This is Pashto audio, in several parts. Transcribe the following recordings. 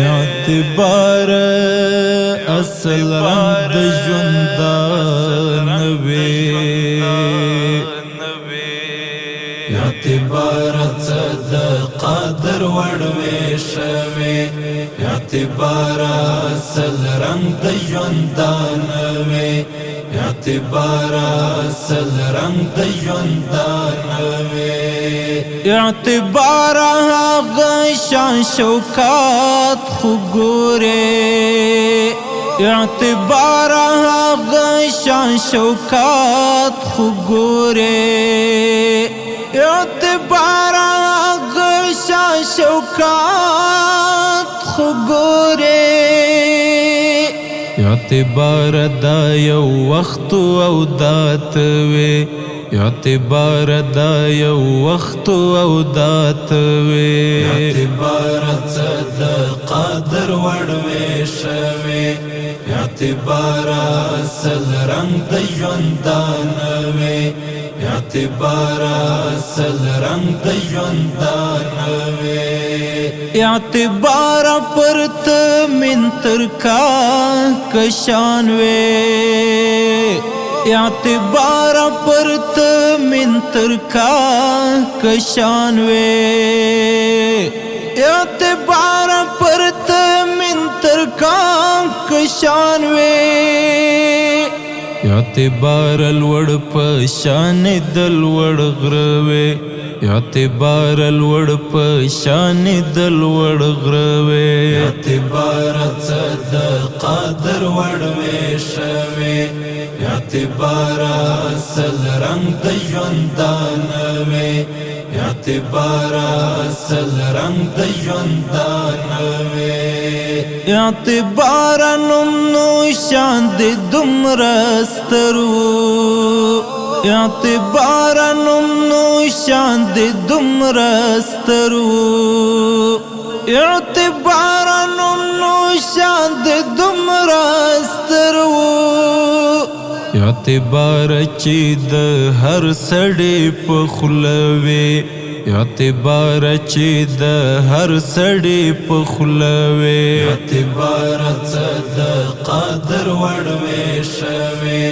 اعتبار اصل رنگ د ژوندان وي اعتبار څه د قدر وړ وې شوې اعتبار اصل رنگ د ژوندان وي اعتبار اصل رنگ د ژوندان وي اعتبار هغه شان شوکات خو ګورې اعتبار هغه شان شوکات خو ګورې اعتبار هغه شان شوکات خو ګورې اعتبار دا یو وخت او دات وي اعتبار دا یو وخت او دات وي اعتبار څه د قدر وړ وې شوې اعتبار اصل رنگ د ژوندان وي اعتبار اصل رنگ د ژوندان وي اعتبار پرت من ترکا کشان وي اعتبار پرت من ترکا کشان وي اعتبار پرت من ترکا کشان وي اعتبار الوړ په شان دل وړ غروي اعتبار الوړ په شان دل وړ غروي اعتبار څه د قدر وړ وې شوې اعتبار اصل رنگ د ژوندان وي اعتبار اصل رنگ د ژوندان وي اعتبار نوم نو شان د دومره سترو اعتبار نوم نو شان د دومره سترو اعتبار نوم نو شان د دومره سترو اعتبار چې د هر سړی په خوله وي اعتبار چې د هر سړی په خوله وي اعتبار څه د قدر وړ وې شوې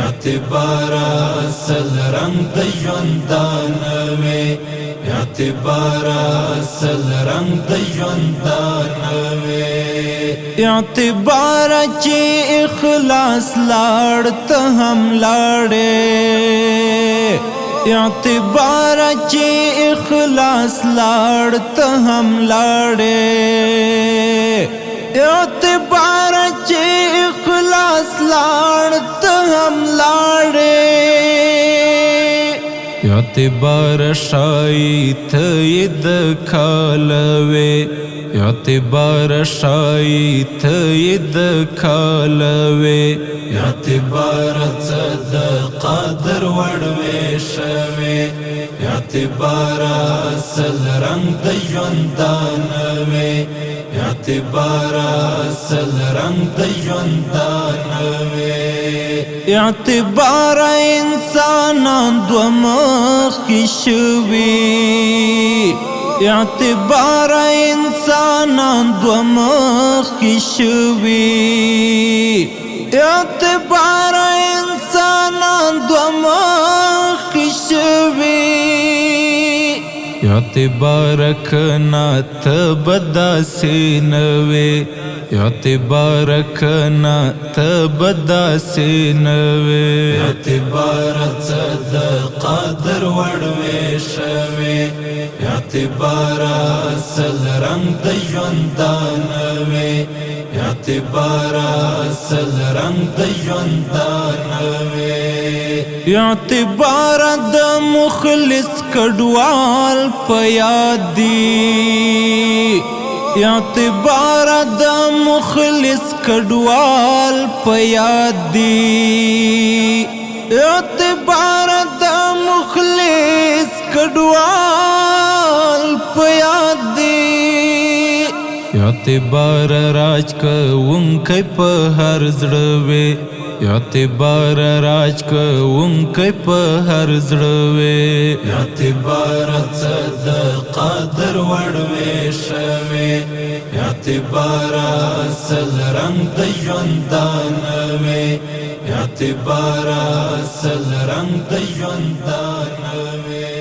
اعتبار اصل رنگ د ژوندان وي اعتبار اصل رنگ د ژوندان وي اعتبار چې اخلاص لاړ ته هم لاړې اعتبار چې اخلاص لاړ ته هم لاړې اعتبار چې اخلاص لاړ ته هم لاړې اعتبار شایت د کالوي اعتبار شایت د کالوي اعتبار څه د قدر وړ وې شوې اعتبار اصل رنگ د ژوندان وي اعتبار اصل رنگ د ژوندان وي اعتبار انسانان دو مخکې شوي اعتبار انسانان دو مخکې شوي اعتبار انسانان دو مخکې شوي اعتبار کنا ته بداسې نه وي اعتبار کنا ته بداسې نه وي اعتبار څه د قدر وړ وې شوې اعتبار اصل رنگ د ژوندان وي اعتبار اصل رنگ د ژوندان وي اعتبار د مخلص کډوال په یاد دی اعتبار د مخلص کډوال په یاد دی اعتبار د مخلص کډوال په یاد دی اعتبار راج کوونکی په هر زړه وي اعتبار راج کوونکی په هر زړه وې اعتبار څه د قدر وړ وې شوې اعتبار اصل رنگ د ژوندان وې اعتبار اصل رنگ د ژوندان وې